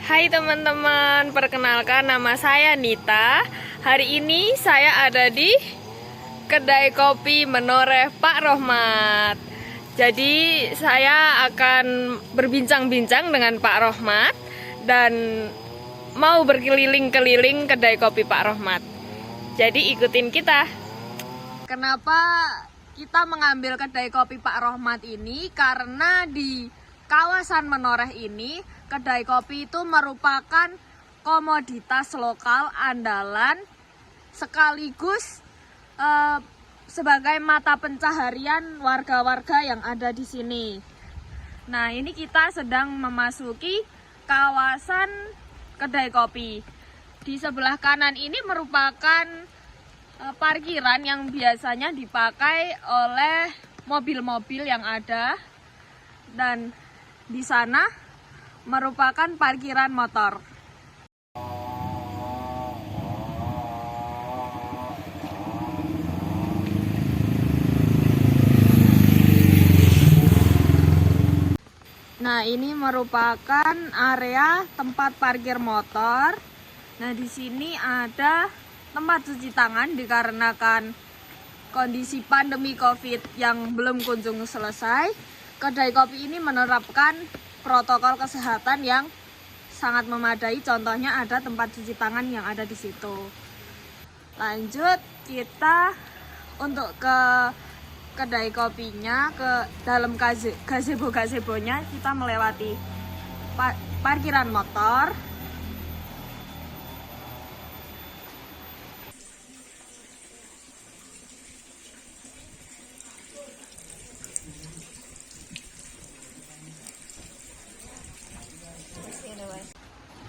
Hai teman-teman, perkenalkan nama saya Nita. Hari ini saya ada di kedai kopi Menoreh Pak Rohmat. Jadi saya akan berbincang-bincang dengan Pak Rohmat dan mau berkeliling-keliling kedai kopi Pak Rohmat. Jadi ikutin kita. Kenapa kita mengambil kedai kopi Pak Rohmat ini? Karena di kawasan Menoreh ini kedai kopi itu merupakan komoditas lokal andalan sekaligus sebagai mata pencaharian warga-warga yang ada di sini. Nah, ini kita sedang memasuki kawasan kedai kopi. Di sebelah kanan ini merupakan parkiran yang biasanya dipakai oleh mobil-mobil yang ada, dan di sana merupakan parkiran motor. Nah, ini merupakan area tempat parkir motor. Nah, di sini ada tempat cuci tangan dikarenakan kondisi pandemi COVID yang belum kunjung selesai. Kedai kopi ini menerapkan protokol kesehatan yang sangat memadai. Contohnya ada tempat cuci tangan yang ada di situ. Lanjut kita untuk ke kedai kopinya, ke dalam gazebo-gazebonya kita melewati parkiran motor.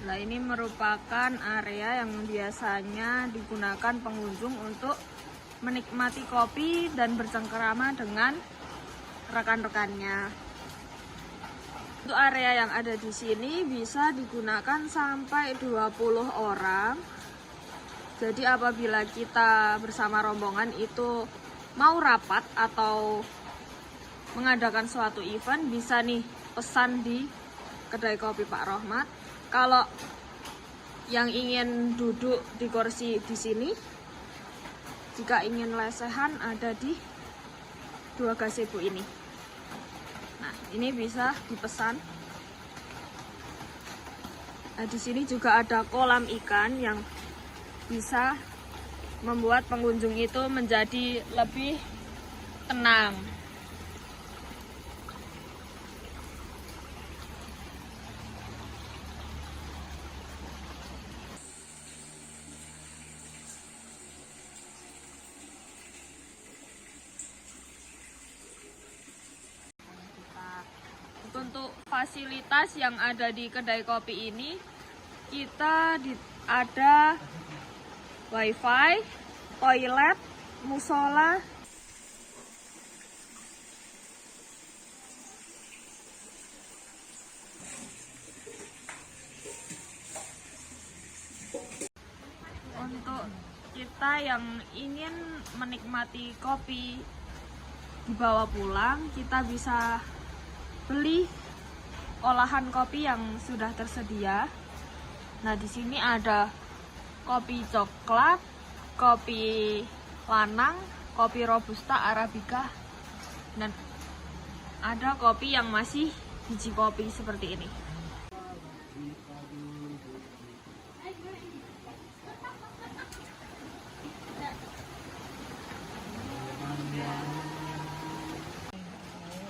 Nah, ini merupakan area yang biasanya digunakan pengunjung untuk menikmati kopi dan bercengkerama dengan rekan-rekannya. Untuk area yang ada di sini bisa digunakan sampai 20 orang. Jadi apabila kita bersama rombongan itu mau rapat atau mengadakan suatu event, bisa nih pesan di kedai kopi Pak Rohmat. Kalau yang ingin duduk di kursi di sini, jika ingin lesehan ada di dua gazebo ini. Nah, ini bisa dipesan. Nah, di sini juga ada kolam ikan yang bisa membuat pengunjung itu menjadi lebih tenang. Untuk fasilitas yang ada di kedai kopi ini, kita ada wifi, toilet, musola. Untuk kita yang ingin menikmati kopi dibawa pulang, kita bisa beli olahan kopi yang sudah tersedia. Nah, di sini ada kopi coklat, kopi lanang, kopi robusta, arabica, dan ada kopi yang masih biji kopi seperti ini.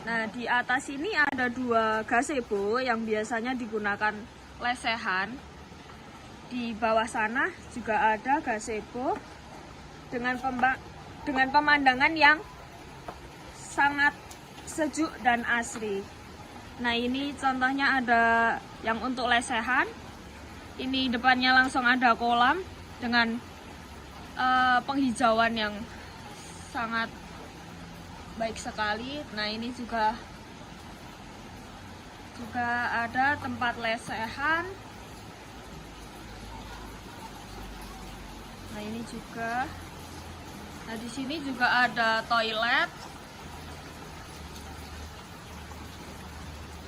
Nah, di atas ini ada dua gazebo yang biasanya digunakan lesehan. Di bawah sana juga ada gazebo dengan pemandangan yang sangat sejuk dan asri. Nah, ini contohnya ada yang untuk lesehan. Ini depannya langsung ada kolam dengan penghijauan yang sangat baik sekali. Nah, ini juga ada tempat lesehan. Nah, ini juga. Nah, di sini juga ada toilet.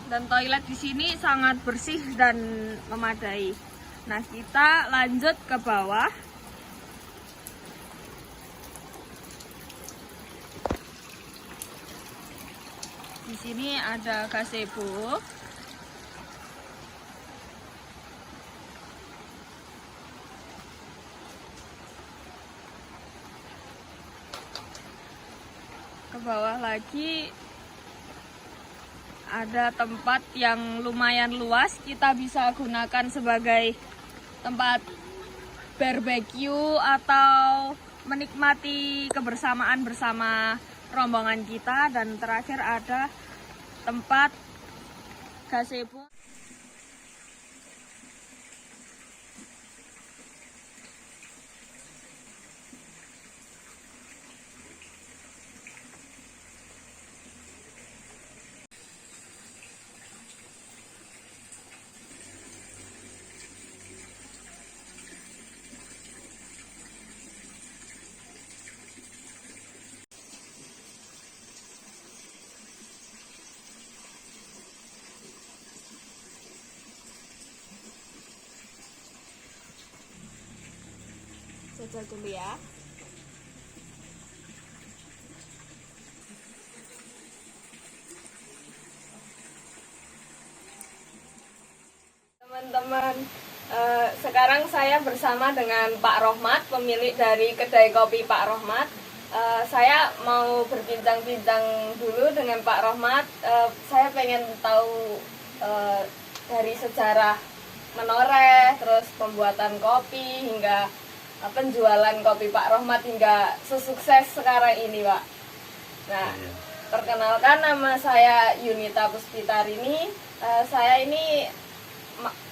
Dan toilet di sini sangat bersih dan memadai. Nah, kita lanjut ke bawah. Di sini ada gazebo. Ke bawah lagi ada tempat yang lumayan luas, kita bisa gunakan sebagai tempat barbecue atau menikmati kebersamaan bersama rombongan kita. Dan terakhir ada tempat gazebo. Jajal dulu ya. Teman-teman, sekarang saya bersama dengan Pak Rohmat, pemilik dari kedai kopi Pak Rohmat. Saya mau berbincang-bincang dulu dengan Pak Rohmat. Saya pengen tahu dari sejarah menoreh, terus pembuatan kopi, hingga penjualan kopi Pak Rohmat hingga sesukses sekarang ini, Pak. Nah, perkenalkan, nama saya Yunita Puspitarini. Saya ini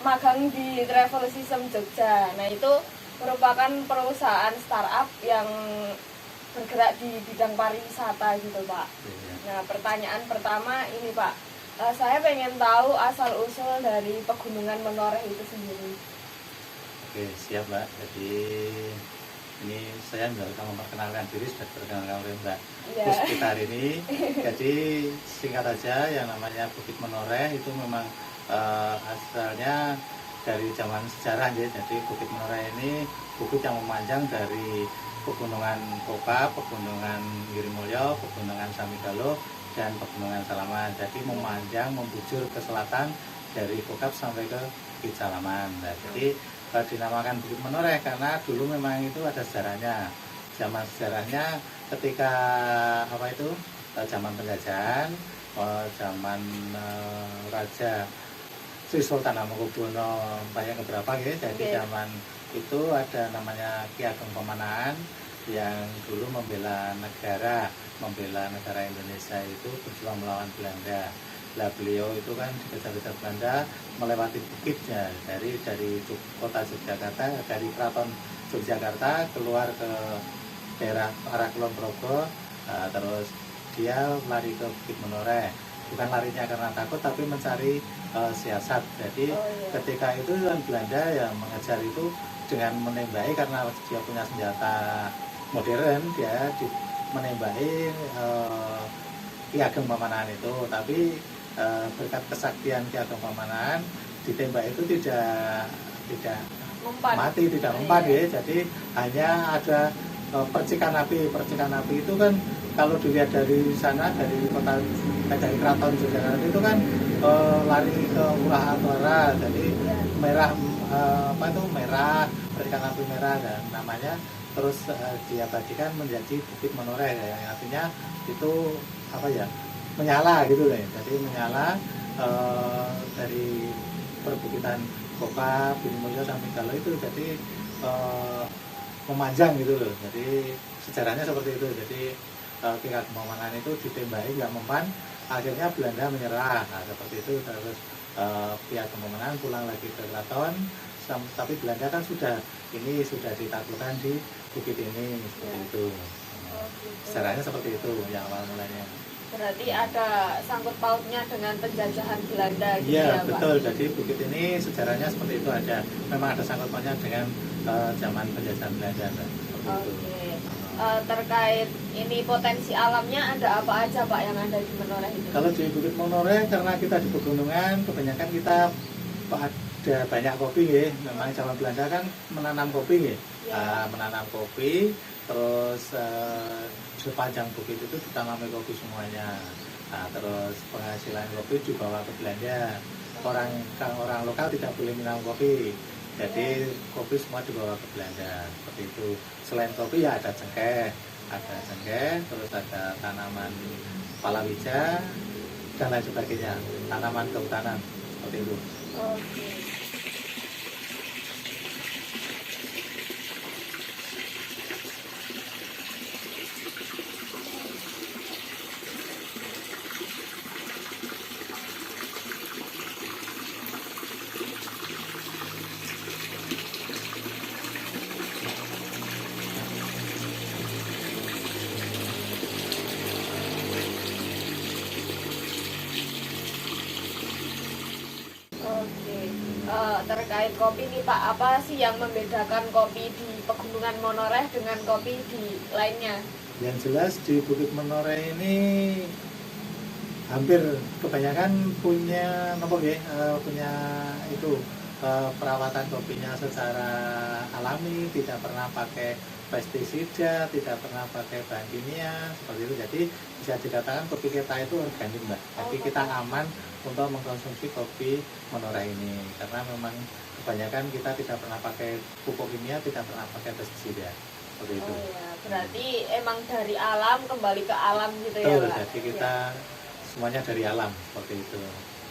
magang di Travel System Jogja. Nah, itu merupakan perusahaan startup yang bergerak di bidang pariwisata gitu, Pak. Nah, pertanyaan pertama ini, Pak. Saya pengen tahu asal-usul dari Pegunungan Menoreh itu sendiri. Oke, siap Mbak. Jadi ini saya nggak usah memperkenalkan diri, sudah diperkenalkan oleh Mbak Puspitarini. Jadi singkat aja, yang namanya Bukit Menoreh itu memang asalnya dari zaman sejarah ya. Jadi Bukit Menoreh ini bukit yang memanjang dari Pegunungan Koka, Pegunungan Girimulyo, Pegunungan Samigalo, dan Pegunungan Salaman. Jadi memanjang, membujur ke selatan dari Kokap sampai ke Bukit Salaman. Nah, jadi dinamakan Bukit Menoreh karena dulu memang itu ada sejarahnya. Zaman sejarahnya ketika zaman penjajahan, zaman Raja Sri Sultan Hamengkubuwono yang keberapa ya. Jadi zaman itu ada namanya Ki Ageng Pamanahan yang dulu membela negara Indonesia itu berjuang melawan Belanda. Lah beliau itu kan dikejar-kejar Belanda melewati bukitnya dari kota Yogyakarta, dari keraton Yogyakarta keluar ke daerah arah Kulon Progo, terus dia lari ke Bukit Menoreh. Bukan larinya karena takut, tapi mencari siasat. Jadi ketika itu kan Belanda yang mengejar itu dengan menembaki, karena dia punya senjata modern, dia menembaki Ki Ageng Pamanahan itu. Tapi berkat kesaktian Ki Ageng Pamanahan, ditembak itu tidak mati, tidak mempan ya. Jadi hanya ada percikan api. Percikan api itu kan kalau dilihat dari sana, dari dari keraton Yogyakarta itu kan lari ke Uraha Utara. Jadi merah, merah, percikan api merah, dan namanya terus diabadikan menjadi Bukit Menoreh, yang artinya itu menyala gitu deh. Jadi menyala dari perbukitan Koka, Girimulyo, Samigalo itu, jadi memanjang gitu loh. Jadi sejarahnya seperti itu. Jadi Ki Ageng Pamanahan itu ditembaki nggak mempan, akhirnya Belanda menyerah. Nah, seperti itu. Terus Ki Ageng Pamanahan pulang lagi ke keraton, tapi Belanda kan sudah ditaklukkan di bukit ini, seperti itu. Sejarahnya seperti itu yang awal mulanya. Berarti ada sangkut pautnya dengan penjajahan Belanda gitu ya, Pak? Betul. Jadi bukit ini sejarahnya seperti itu, memang ada sangkut pautnya dengan zaman penjajahan Belanda. Seperti itu. terkait ini potensi alamnya ada apa aja Pak yang ada di Menoreh itu? Kalau di Bukit Menoreh karena kita di pegunungan, kebanyakan kita ada banyak kopi ya. Memang zaman Belanda kan menanam kopi ya. Ya. Menanam kopi, terus sepanjang bukit itu ditanami kopi semuanya. Nah, terus penghasilan kopi dibawa ke Belanda. Orang lokal tidak boleh minum kopi, jadi kopi semua dibawa ke Belanda seperti itu. Selain kopi ya ada cengkeh, terus ada tanaman palawija dan lain sebagainya, tanaman kehutanan seperti itu. Oke. Oke, terkait kopi nih Pak, apa sih yang membedakan kopi di Pegunungan Menoreh dengan kopi di lainnya? Yang jelas di Bukit Menoreh ini hampir kebanyakan punya punya itu perawatan kopinya secara alami, tidak pernah pakai pestisida, tidak pernah pakai bahan kimia seperti itu. Jadi bisa dikatakan kopi kita itu organik Mbak. Jadi kita aman untuk mengkonsumsi kopi Menoreh ini karena memang kebanyakan kita tidak pernah pakai pupuk kimia, tidak pernah pakai pestisida seperti itu. Oh ya, berarti emang dari alam kembali ke alam gitu ya Betul, Pak? jadi kita semuanya dari alam seperti itu.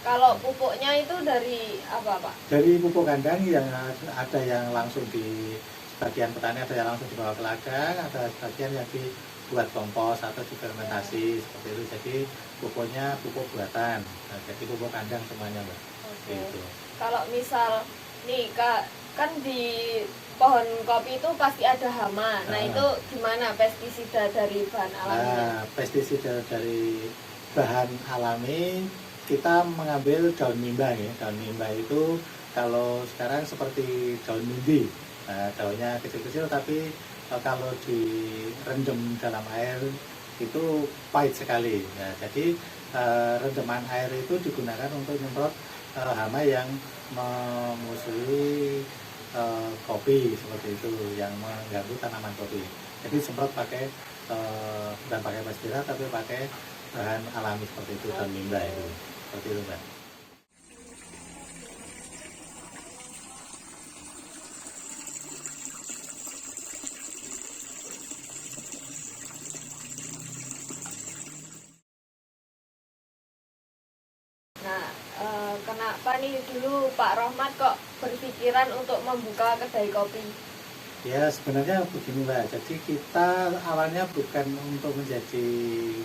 Kalau pupuknya itu dari apa Pak? Dari pupuk kandang yang ada yang langsung di sebagian petani, ada yang langsung dibawa ke ladang, ada sebagian yang dibuat kompos atau difermentasi seperti itu. Jadi pupuknya pupuk buatan. Nah, jadi pupuk kandang semuanya Mbak. Oke. Gitu. Kalau misal nih Kak, kan di pohon kopi itu pasti ada hama. Nah, itu gimana pestisida dari bahan alamnya? Nah, pestisida dari bahan alami kita mengambil daun mimba ya. Daun mimba itu kalau sekarang seperti daun mimbi. Nah, daunnya kecil-kecil tapi kalau direndam dalam air itu pahit sekali. Nah, jadi rendaman air itu digunakan untuk nyemprot hama yang memusuhi kopi seperti itu, yang mengganggu tanaman kopi. Jadi semprot pakai bukan pakai pestisida tapi pakai bahan alami seperti itu, daun mimba itu seperti itu Mbak. Nah, kenapa nih dulu Pak Rohmat kok berpikiran untuk membuka kedai kopi? Ya sebenarnya begini Mbak, jadi kita awalnya bukan untuk menjadi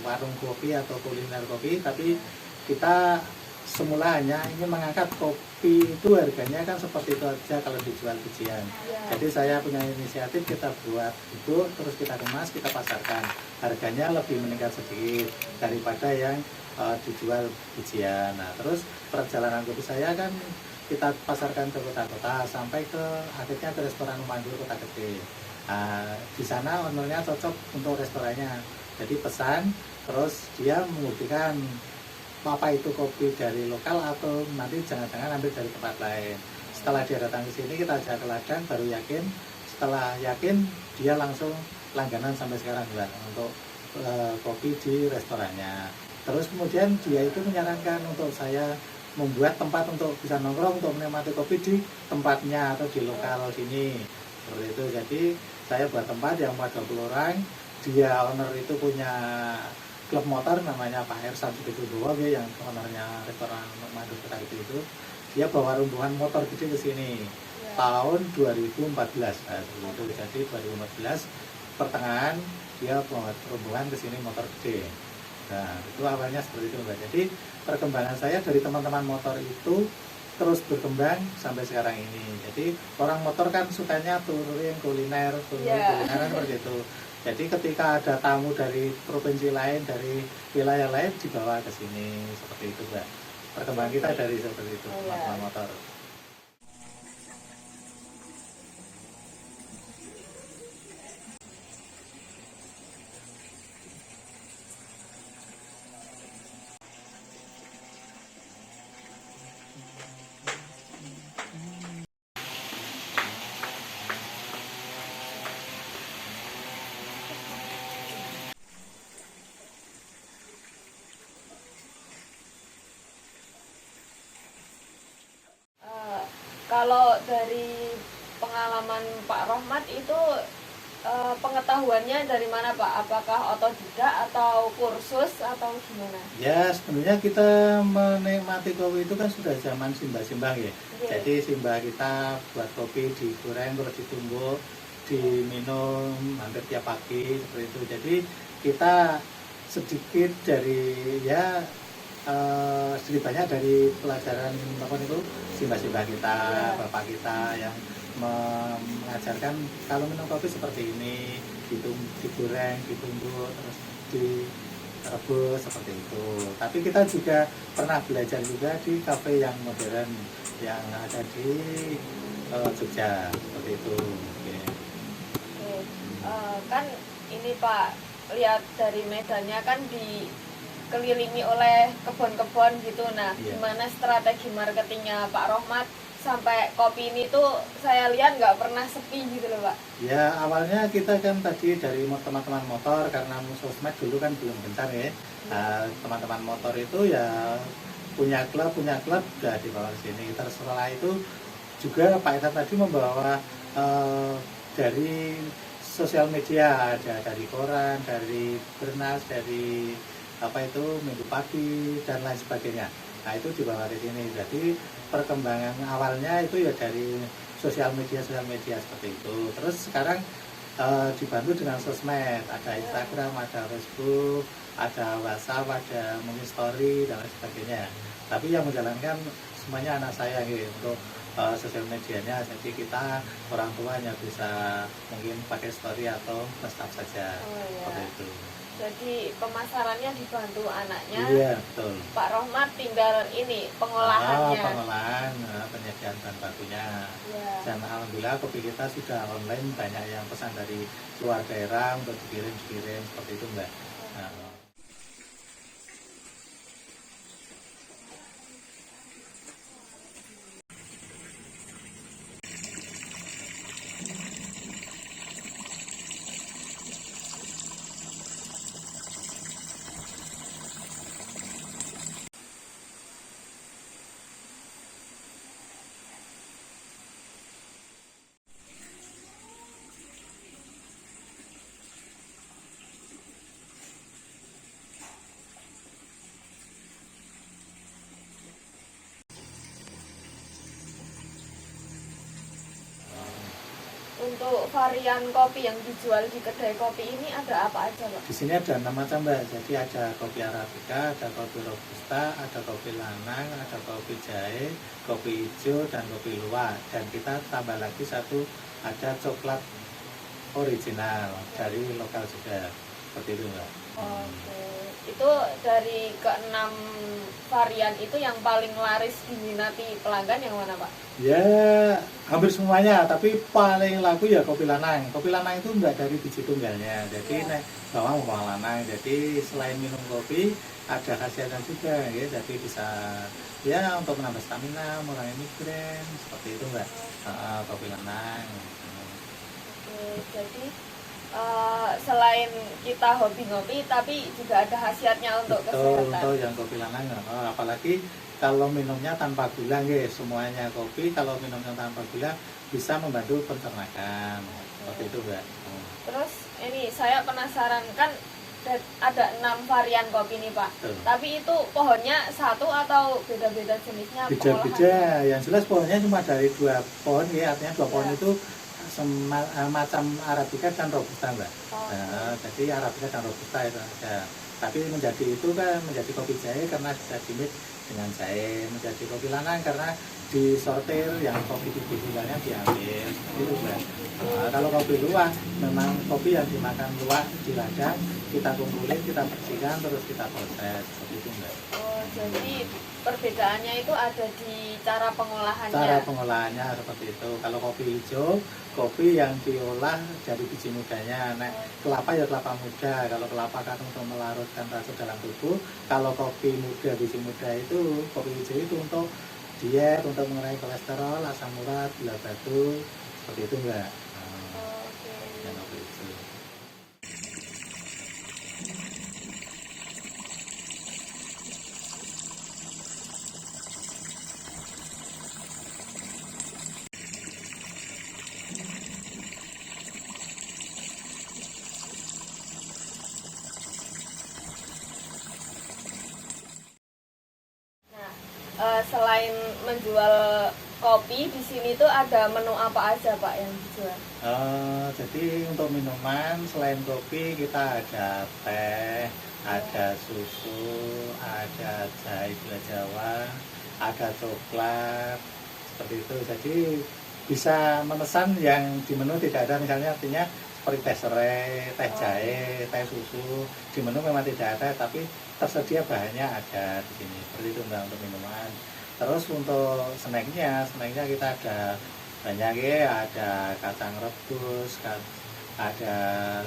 warung kopi atau kuliner kopi, tapi kita semula hanya ingin mengangkat kopi itu harganya kan seperti itu aja kalau dijual bijian. Ya. Jadi saya punya inisiatif, kita buat itu, terus kita kemas, kita pasarkan. Harganya lebih meningkat sedikit daripada yang dijual bijian. Nah terus perjalanan kopi saya kan kita pasarkan ke kota-kota sampai ke akhirnya ke restoran pemandu kota gede. Nah, di sana ownernya cocok untuk restorannya. Jadi pesan, terus dia membuktikan apa itu kopi dari lokal atau nanti jangan-jangan ambil dari tempat lain. Setelah dia datang ke sini kita ajak ke ladang, baru yakin. Setelah yakin dia langsung langganan sampai sekarang Mbak untuk kopi di restorannya. Terus kemudian dia itu menyarankan untuk saya membuat tempat untuk bisa nongkrong untuk menikmati kopi di tempatnya atau di lokal sini seperti itu. Jadi saya buat tempat yang 40 orang, dia owner itu punya klub motor namanya Pak Ersan Sugidowo yang ownernya restoran Madu Kota itu. Dia bawa rombongan motor gede ke sini tahun 2014. Nah, itu jadi 2014 pertengahan dia bawa rombongan ke sini motor gede. Nah, itu awalnya seperti itu Mbak. Jadi perkembangan saya dari teman-teman motor itu terus berkembang sampai sekarang ini. Jadi orang motor kan sukanya touring kuliner seperti itu. Jadi ketika ada tamu dari provinsi lain, dari wilayah lain dibawa ke sini seperti itu Mbak. Perkembangan kita dari seperti itu, teman-teman motor. Kalau dari pengalaman Pak Rohmat itu pengetahuannya dari mana Pak? Apakah otodidak atau kursus atau gimana? Ya, sebenarnya kita menikmati kopi itu kan sudah zaman simbah-simbah ya. Oke. Jadi simbah kita buat kopi digoreng terus ditumbuk, diminum hampir tiap pagi seperti itu. Jadi kita sedikit dari ya sedikit banyak dari pelajaran apa itu simbah-simbah kita, Ya. bapak kita yang mengajarkan kalau minum kopi seperti ini, digoreng, ditumbuk, terus direbus seperti itu. Tapi kita juga pernah belajar juga di kafe yang modern yang ada di Jogja seperti itu. Oke. Oke. Kan ini Pak, lihat dari medannya kan dikelilingi oleh kebun-kebun gitu. Nah, Iya. gimana strategi marketingnya Pak Rohmat sampai kopi ini tuh saya lihat nggak pernah sepi gitu loh Pak. Ya awalnya kita kan tadi dari teman-teman motor karena sosmed dulu kan belum gencar ya. Nah, teman-teman motor itu ya punya klub udah dibawa ke sini. Terus setelah itu juga Pak Eta tadi membawa dari sosial media, ada dari koran, dari Bernas, dari apa itu Minggu Pagi dan lain sebagainya. Nah itu dibawa ke sini. Jadi perkembangan awalnya itu ya dari sosial media seperti itu. Terus sekarang dibantu dengan sosmed, ada Instagram, ada Facebook, ada WhatsApp, ada mungkin story dan lain sebagainya. Tapi yang menjalankan semuanya anak saya gitu untuk sosial medianya. Jadi kita orang tuanya bisa mungkin pakai story atau nge-stop saja. Oh, iya. Seperti itu. Jadi pemasarannya dibantu anaknya. Iya betul. Pak Rohmat tinggal ini pengolahannya. Pengolahan, penyediaan bahan bakunya. Ya. Dan alhamdulillah kopi kita sudah online, banyak yang pesan dari luar daerah untuk dikirim seperti itu Mbak. Nah, Untuk varian kopi yang dijual di kedai kopi ini ada apa aja Pak? di sini ada 6 macam Mbak. Jadi ada kopi Arabica, ada kopi Robusta, ada kopi Lanang, ada kopi Jahe, kopi hijau, dan kopi luwak. Dan kita tambah lagi satu, ada coklat original dari lokal juga. Seperti itu Mbak. Oke, itu dari keenam varian itu yang paling laris diminati pelanggan yang mana Pak? Ya hampir semuanya, tapi paling laku ya kopi Lanang. Kopi Lanang itu enggak dari biji tunggalnya, jadi Ya. nek bawang Lanang. Jadi selain minum kopi ada khasiatnya juga, ya. Jadi bisa ya untuk menambah stamina, mengurangi migrain, seperti itu Mbak. Kopi Lanang. Oke, jadi selain kita hobi ngopi, tapi juga ada khasiatnya untuk Betul, kesehatan. untuk yang kopi Lanang, apalagi kalau minumnya tanpa gula, semuanya kopi kalau minumnya tanpa gula bisa membantu pencernaan. Seperti itu Mbak. Terus ini saya penasaran kan ada 6 varian kopi nih Pak. Betul. Tapi itu pohonnya satu atau beda-beda jenisnya? Beda-beda, yang jelas pohonnya cuma dari 2 pohon ya, artinya 2 pohon Ya. itu macam Arabica dan Robusta Mbak. Oh. Nah, jadi Arabica dan Robusta itu ada. Tapi menjadi itu kan menjadi kopi jahe karena bisa dimix dengan jahe, menjadi kopi Lanang karena disortir yang kopi tinggalnya diambil itu Mbak. Nah, kalau kopi luwak memang kopi yang dimakan luwak di ladang, kita kumpulin, kita bersihkan, terus kita proses seperti itu Mbak. Oh, jadi perbedaannya itu ada di cara pengolahannya. Cara pengolahannya seperti itu. Kalau kopi hijau, kopi yang diolah dari biji mudanya. Nah, kelapa ya kelapa muda. Kalau kelapa kan untuk melarutkan rasa dalam tubuh. Kalau kopi muda, biji muda itu, kopi hijau itu untuk diet, untuk mengurangi kolesterol, asam urat, gula batu, seperti itu Mbak. Oke. Yang kopi hijau. selain menjual kopi, di sini tuh ada menu apa aja Pak yang dijual? Jadi untuk minuman selain kopi kita ada teh, ada susu, ada jahe gula Jawa, ada coklat, seperti itu. Jadi bisa memesan yang di menu tidak ada, misalnya artinya seperti teh serai, teh jahe, teh susu. Di menu memang tidak ada, tapi tersedia bahannya ada di sini. Seperti itu Mbak untuk minuman. Terus untuk snacknya kita ada banyak ya, ada kacang rebus, ada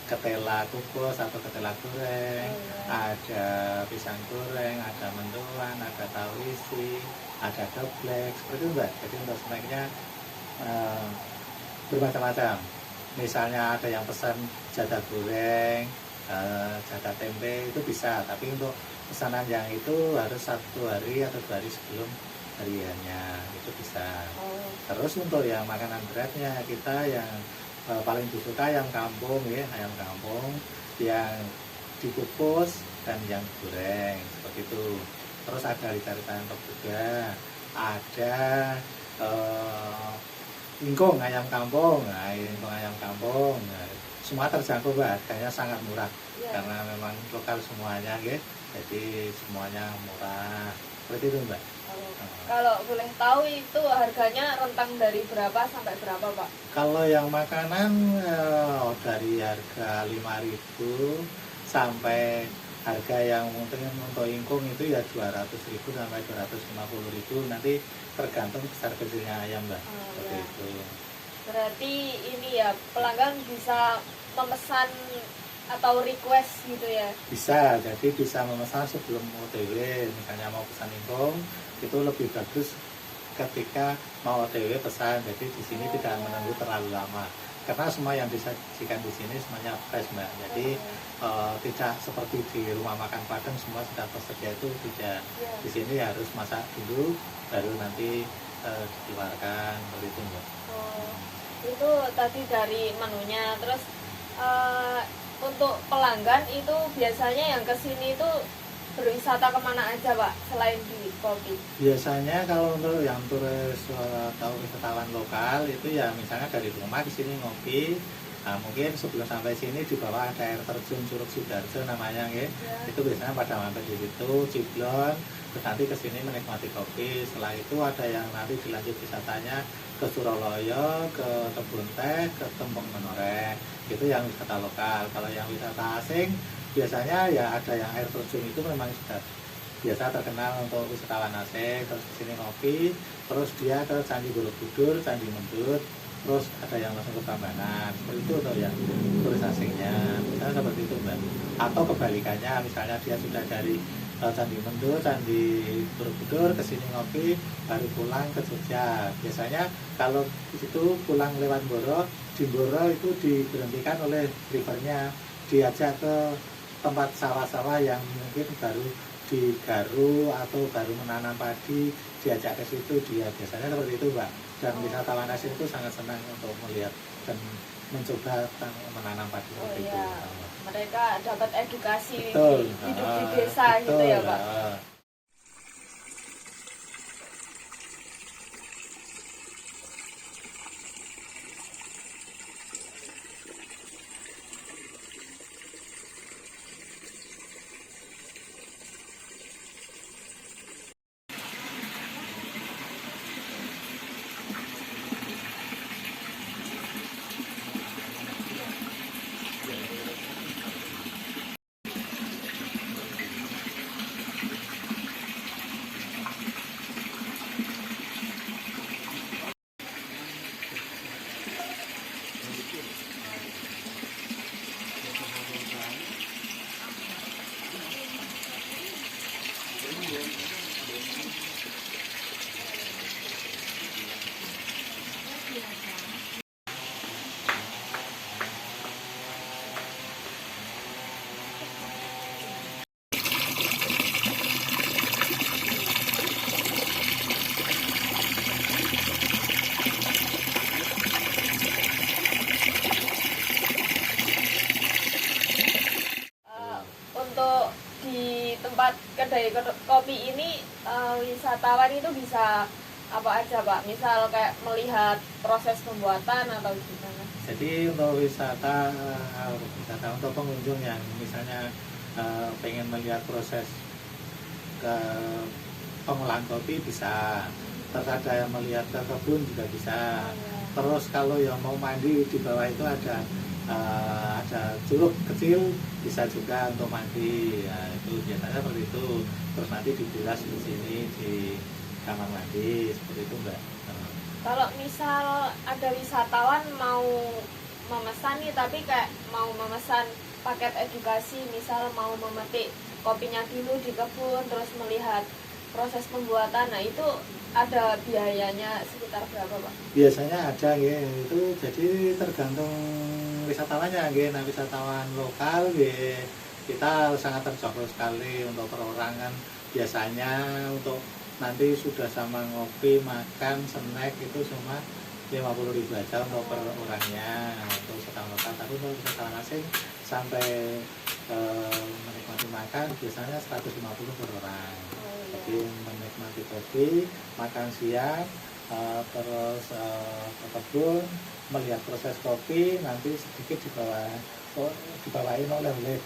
ketela kukus atau ketela goreng, ada pisang goreng, ada mendoan, ada tahu isi, ada geblek, seperti itu Mbak. Jadi untuk snacknya bermacam-macam. Misalnya ada yang pesan jadah goreng, jadah tempe, itu bisa. Tapi untuk pesanan yang itu harus 1 hari atau 2 hari sebelum hariannya, itu bisa. Terus untuk yang makanan beratnya kita yang paling disuka ayam kampung ya, ayam kampung yang dikukus dan yang goreng, seperti itu. Terus ada lidah-lidah juga, ada ingkung ayam kampung, ingkung ayam kampung, semua terjangkau Mbak, harganya sangat murah karena memang lokal semuanya ya, jadi semuanya murah, seperti itu Mbak. Kalau boleh tahu itu harganya rentang dari berapa sampai berapa Pak? Kalau yang makanan dari harga 5.000 sampai harga yang mungkin untuk ingkung itu ya 200.000 sampai 250.000, nanti tergantung besar kecilnya ayam Mbak. Seperti itu. Berarti ini ya pelanggan bisa memesan atau request gitu ya? Bisa, jadi bisa memesan sebelum OTW. Misalnya mau pesan ingkung, itu lebih bagus ketika mau OTW pesan. Jadi di sini tidak menunggu terlalu lama. Karena semua yang disajikan di sini semuanya fresh Mbak. Jadi tidak seperti di rumah makan Padang semua sudah tersedia, itu tidak. Di sini harus masak dulu, baru nanti dikeluarkan, begitu Mbak. Itu tadi dari menunya. Terus untuk pelanggan itu biasanya yang kesini itu berwisata kemana aja Pak selain di kopi? Biasanya kalau untuk yang turis atau wisatawan lokal itu ya misalnya dari rumah di sini ngopi. Nah, mungkin sebelum sampai sini di bawah ada air terjun Curug Sidoarjo namanya ya. Itu biasanya pada mampir di situ, ciblon, terus nanti ke sini menikmati kopi. Setelah itu ada yang nanti dilanjut wisatanya ke Suralaya, ke Kebun Teh, ke Tembong Menoreh. Itu yang wisata lokal. Kalau yang wisata asing biasanya ya ada yang air terjun itu memang sudah biasa terkenal untuk wisatawan asing. Terus ke sini ngopi, terus dia ke Candi Borobudur, Candi Mendut, terus ada yang langsung ke Prambanan. Seperti itu untuk yang turis asingnya, misalnya seperti itu Mbak. Atau kebalikannya, misalnya dia sudah dari Candi Mendut, Candi Borobudur ke sini ngopi, baru pulang ke Jogja. Biasanya kalau di situ pulang lewat Boro, di Boro itu diberhentikan oleh drivernya, diajak ke tempat sawah-sawah yang mungkin baru digaru atau baru menanam padi, diajak ke situ. Dia biasanya seperti itu Mbak. Dan wisatawan asing itu sangat senang untuk melihat dan mencoba menanam padi seperti itu. Mereka dapat edukasi hidup di desa gitu ya Pak. kopi ini wisatawan itu bisa apa aja Pak? Misal kayak melihat proses pembuatan atau gimana? Jadi untuk wisata untuk pengunjung yang misalnya pengen melihat proses ke pengolahan kopi bisa, terus ada yang melihat ke kebun juga bisa. Terus kalau yang mau mandi di bawah itu ada curug kecil bisa juga untuk mandi. Ya, itu biasanya seperti itu. Terus nanti dibilas di sini di kamar mandi seperti itu Mbak. Kalau misal ada wisatawan mau memesan nih, tapi kayak mau memesan paket edukasi, misal mau memetik kopinya dulu di kebun, terus melihat proses pembuatan, nah itu ada biayanya sekitar berapa Pak? Biasanya ada ya, itu jadi tergantung wisatawannya ya. Nah wisatawan lokal ya, kita sangat terjangkau sekali untuk perorangan. Biasanya untuk nanti sudah sama ngopi, makan, snack itu cuma 50.000 aja untuk per orangnya untuk wisatawan lokal. Tapi untuk wisatawan asing sampai menikmati makan biasanya 150 per orang. Jadi menikmati kopi, makan siang, terus ke kebun, melihat proses kopi, nanti sedikit dibawain oleh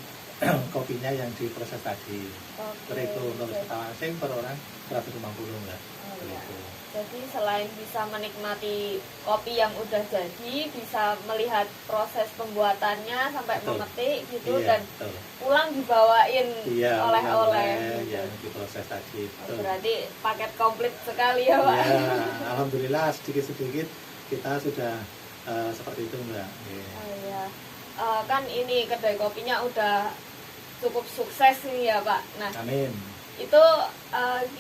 kopinya yang diproses tadi. Itu untuk wisatawan asing per orang 150 Mbak. Gitu. Jadi selain bisa menikmati kopi yang udah jadi, bisa melihat proses pembuatannya sampai memetik gitu, iya, dan pulang dibawain oleh-oleh gitu. Yang diproses tadi. Berarti paket komplit sekali ya Pak. Ya, alhamdulillah sedikit-sedikit kita sudah seperti itu Mbak. Oh iya. Kan ini kedai kopinya udah cukup sukses nih ya Pak. Nah, amin. Itu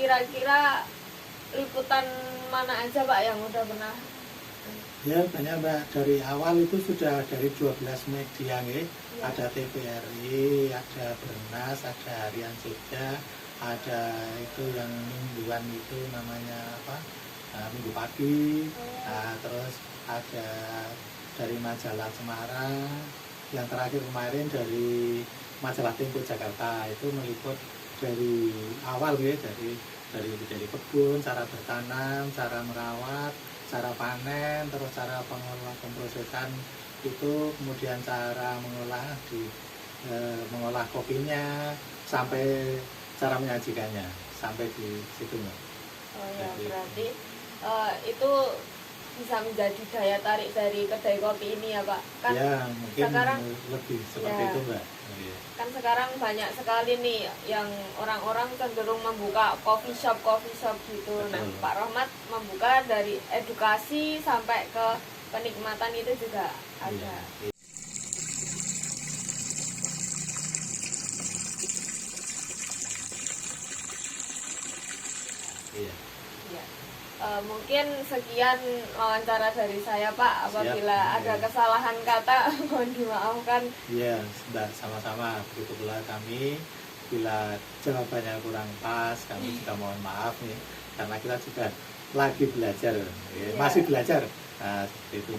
kira-kira liputan mana aja Pak yang udah pernah? Ya banyak Mbak, dari awal itu sudah dari 12 media ya. Ada TVRI, ada Bernas, ada Harian Jogja, ada itu yang mingguan itu namanya apa, Minggu Pagi. Nah, terus ada dari majalah Semarang, yang terakhir kemarin dari majalah Tempo Jakarta, itu meliput dari awal ya, dari kebun, cara bertanam, cara merawat, cara panen, terus cara pemrosesan itu, kemudian cara mengolah kopinya, sampai cara menyajikannya, sampai di situ. Oh ya, berarti itu bisa menjadi daya tarik dari kedai kopi ini ya Pak? Kan ya mungkin sekarang lebih seperti itu Mbak. Kan sekarang banyak sekali nih yang orang-orang cenderung membuka coffee shop gitu. Betul. Nah Pak Rohmat membuka dari edukasi sampai ke penikmatan itu juga ada. Iya. Mungkin sekian wawancara dari saya Pak. Apabila ada kesalahan kata mohon dimaafkan. Iya, sama-sama. Begitu pula kami, bila jawabannya kurang pas, kami juga mohon maaf nih, karena kita juga lagi belajar, masih belajar. Nah, seperti itu.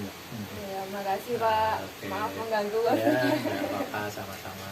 Ya, makasih Pak. Maaf mengganggu. Ya, nggak apa-apa, sama-sama.